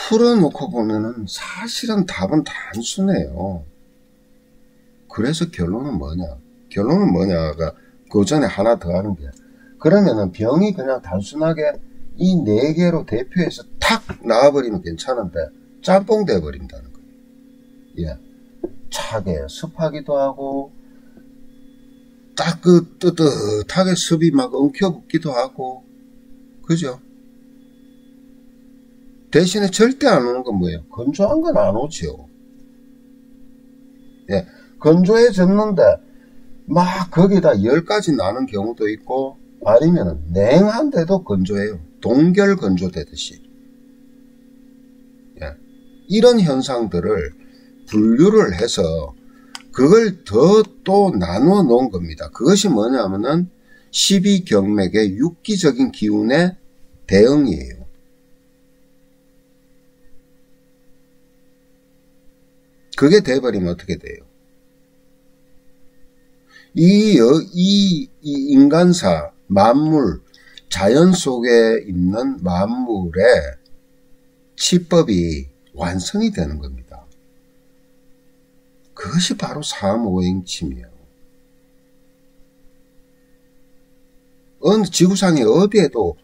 풀어놓고 보면은 사실은 답은 단순해요. 그래서 결론은 뭐냐가 그 전에 하나 더 하는 게, 그러면은 병이 그냥 단순하게 이 네 개로 대표해서 탁 나와버리면 괜찮은데 짬뽕 돼버린다는 거예요. 예. 차게 습하기도 하고 딱 그 뜨뜻하게 습이 막 엉켜붙기도 하고, 그죠? 대신에 절대 안 오는 건 뭐예요? 건조한 건 안 오죠. 예. 건조해졌는데 막 거기다 10가지 나는 경우도 있고, 아니면은 냉한데도 건조해요. 동결 건조되듯이. 예. 이런 현상들을 분류를 해서 그걸 더 또 나누어 놓은 겁니다. 그것이 뭐냐면은 12경맥의 육기적인 기운의 대응이에요. 그게 돼버리면 어떻게 돼요? 이 인간사, 만물, 자연 속에 있는 만물의 치법이 완성이 되는 겁니다. 그것이 바로 삼오행침이에요. 어느 지구상에 어디에도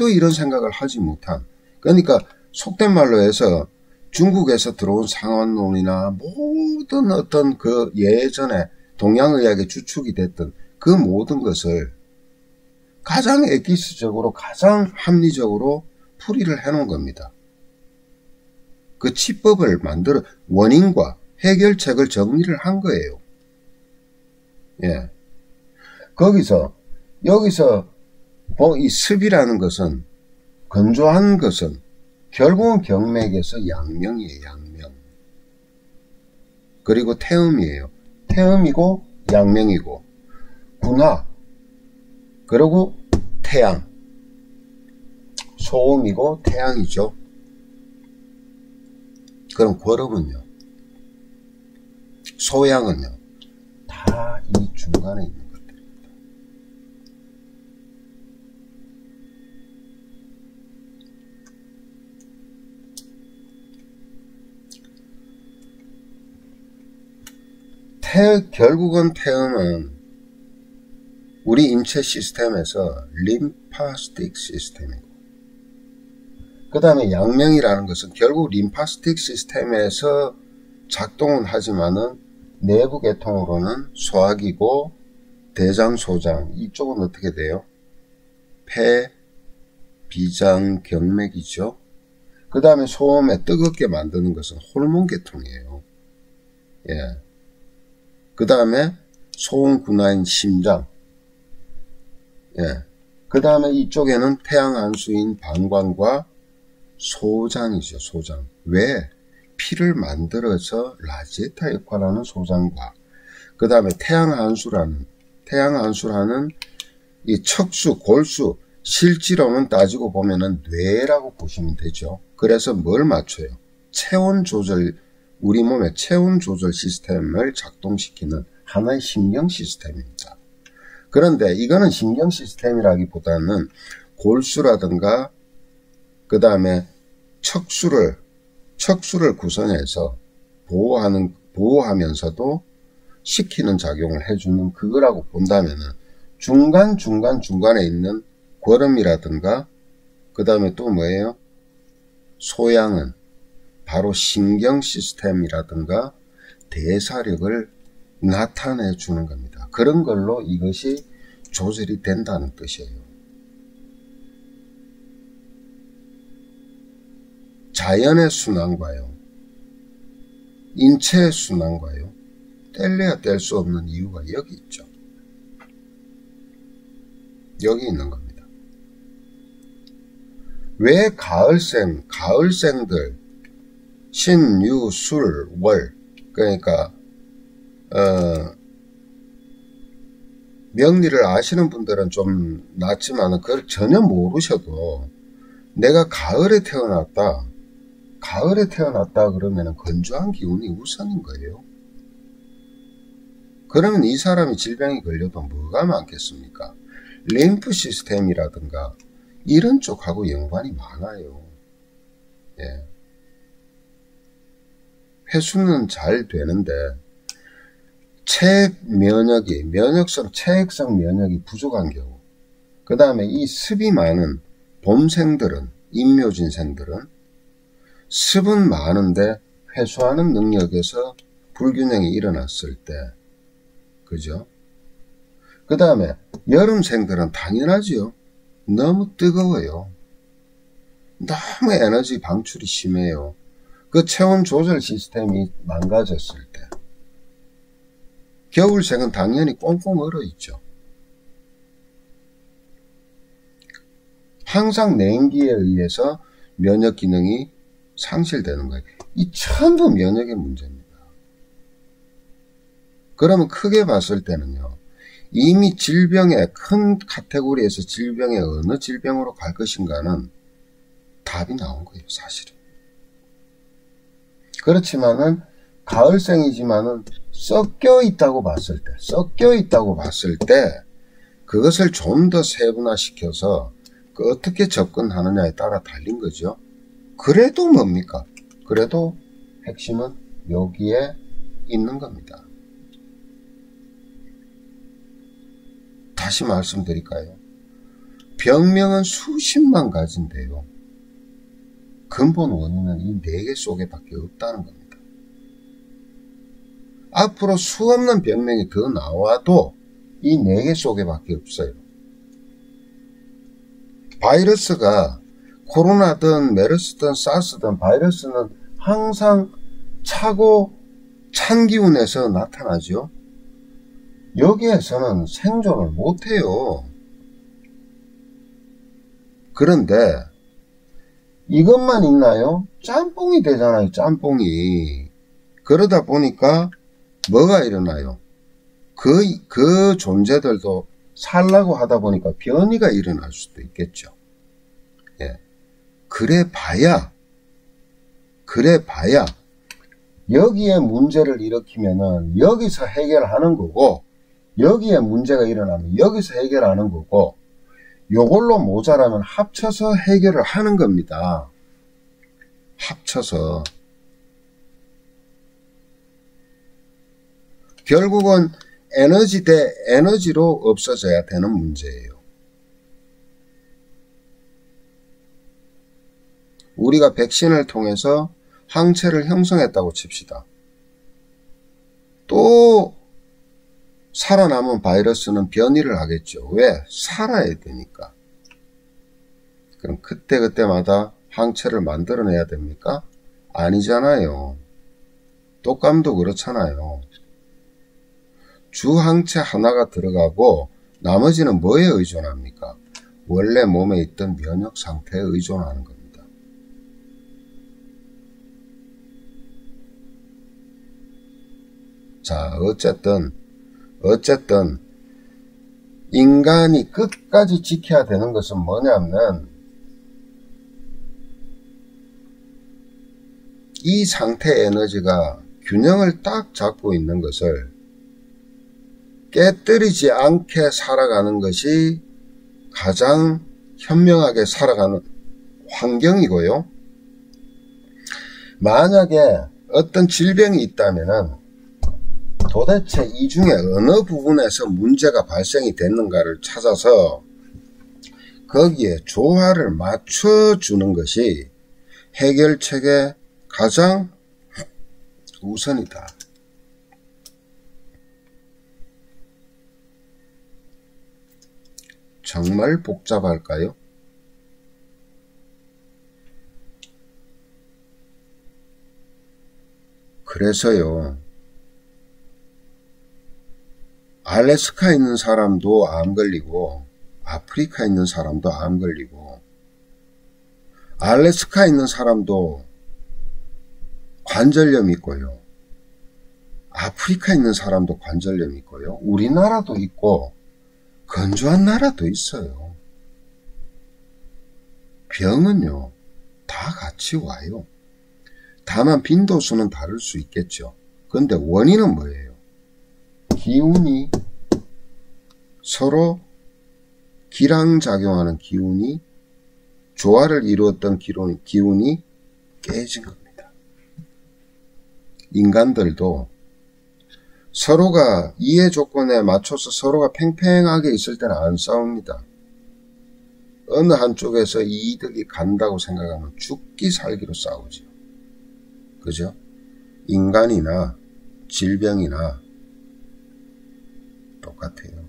이런 생각을 하지 못한, 그러니까 속된 말로 해서 중국에서 들어온 상환론이나 모든 어떤 그 예전에 동양의학의 주축이 됐던 그 모든 것을 가장 엑기스적으로, 가장 합리적으로 풀이를 해놓은 겁니다. 그 치법을 만들어 원인과 해결책을 정리를 한 거예요. 예. 여기서 이 습이라는 것은, 건조한 것은 결국은 경맥에서 양명이에요. 양명. 그리고 태음이에요. 태음이고 양명이고, 군화, 그리고 태양. 소음이고 태양이죠. 그럼 고름은요? 소양은요? 다 이 중간에 있는 것들입니다. 결국은 태음은 우리 인체 시스템에서 림파스틱 시스템이고, 그 다음에 양명이라는 것은 결국 림파스틱 시스템에서 작동은 하지만은 내부 계통으로는 소화기고 대장, 소장, 이쪽은 어떻게 돼요? 폐, 비장, 경맥이죠. 그 다음에 소음에 뜨겁게 만드는 것은 호르몬 계통이에요. 예. 그 다음에 소음 군화인 심장. 예. 그 다음에 이쪽에는 태양 한수인 방광과 소장이죠. 소장. 왜? 피를 만들어서 라지에타 역할하는 소장과, 그 다음에 태양 한수라는 이 척수, 골수, 실제로는 따지고 보면은 뇌라고 보시면 되죠. 그래서 뭘 맞춰요? 체온 조절, 우리 몸의 체온 조절 시스템을 작동시키는 하나의 신경 시스템입니다. 그런데 이거는 신경 시스템이라기보다는 골수라든가 그 다음에 척수를 구성해서 보호하면서도 시키는 작용을 해주는 그거라고 본다면은, 중간에 있는 고름이라든가 그 다음에 또 뭐예요? 소양은 바로 신경 시스템이라든가 대사력을 나타내 주는 겁니다. 그런 걸로 이것이 조절이 된다는 뜻이에요. 자연의 순환과요, 인체의 순환과요, 뗄래야 뗄 수 없는 이유가 여기 있죠. 여기 있는 겁니다. 왜 가을생들, 신, 유, 술, 월, 그러니까 명리를 아시는 분들은 좀 낫지만 그걸 전혀 모르셔도, 내가 가을에 태어났다 그러면 건조한 기운이 우선인 거예요. 그러면 이 사람이 질병이 걸려도 뭐가 많겠습니까? 림프 시스템이라든가 이런 쪽하고 연관이 많아요. 예. 회수는 잘 되는데 체액성 면역이 부족한 경우, 그 다음에 이 습이 많은 봄생들은, 임묘진생들은 습은 많은데 회수하는 능력에서 불균형이 일어났을 때, 그죠? 그 다음에 여름생들은 당연하지요. 너무 뜨거워요. 너무 에너지 방출이 심해요. 그 체온 조절 시스템이 망가졌을 때. 겨울생은 당연히 꽁꽁 얼어 있죠. 항상 냉기에 의해서 면역 기능이 상실되는 거예요. 이 전부 면역의 문제입니다. 그러면 크게 봤을 때는요, 이미 질병의 큰 카테고리에서 질병의 어느 질병으로 갈 것인가는 답이 나온 거예요, 사실은. 그렇지만은 가을생이지만은 섞여 있다고 봤을 때 그것을 좀 더 세분화시켜서 어떻게 접근하느냐에 따라 달린 거죠. 그래도 뭡니까? 그래도 핵심은 여기에 있는 겁니다. 다시 말씀드릴까요? 병명은 수십만 가지인데요. 근본 원인은 이 4개 속에 밖에 없다는 겁니다. 앞으로 수없는 병명이 더 나와도 이 4개 속에 밖에 없어요. 바이러스가 코로나든 메르스든 사스든 바이러스는 항상 차고 찬 기운에서 나타나죠. 여기에서는 생존을 못해요. 그런데 이것만 있나요? 짬뽕이 되잖아요, 짬뽕이. 그러다 보니까 뭐가 일어나요? 그 존재들도 살라고 하다 보니까 변이가 일어날 수도 있겠죠. 예. 그래 봐야 여기에 문제를 일으키면은 여기서 해결하는 거고, 여기에 문제가 일어나면 여기서 해결하는 거고, 요걸로 모자라면 합쳐서 해결을 하는 겁니다. 합쳐서. 결국은 에너지 대 에너지로 없어져야 되는 문제예요. 우리가 백신을 통해서 항체를 형성했다고 칩시다. 또 살아남은 바이러스는 변이를 하겠죠. 왜? 살아야 되니까. 그럼 그때마다 항체를 만들어내야 됩니까? 아니잖아요. 독감도 그렇잖아요. 주항체 하나가 들어가고 나머지는 뭐에 의존합니까? 원래 몸에 있던 면역 상태에 의존하는 겁니다. 자, 어쨌든 인간이 끝까지 지켜야 되는 것은 뭐냐면 이 상태 에너지가 균형을 딱 잡고 있는 것을 깨뜨리지 않게 살아가는 것이 가장 현명하게 살아가는 환경이고요. 만약에 어떤 질병이 있다면은 도대체 이 중에 어느 부분에서 문제가 발생이 됐는가를 찾아서 거기에 조화를 맞춰주는 것이 해결책의 가장 우선이다. 정말 복잡할까요? 그래서요, 알래스카 있는 사람도 암 걸리고 아프리카 있는 사람도 암 걸리고 알래스카 있는 사람도 관절염 있고요. 아프리카 있는 사람도 관절염 있고요. 우리나라도 있고 건조한 나라도 있어요. 병은요, 다 같이 와요. 다만 빈도수는 다를 수 있겠죠. 그런데 원인은 뭐예요? 기운이 서로 기량작용하는 기운이 조화를 이루었던 기운이 깨진 겁니다. 인간들도 서로가 이해 조건에 맞춰서 서로가 팽팽하게 있을 때는 안 싸웁니다. 어느 한쪽에서 이득이 간다고 생각하면 죽기 살기로 싸우죠. 그죠? 인간이나 질병이나 똑같아요.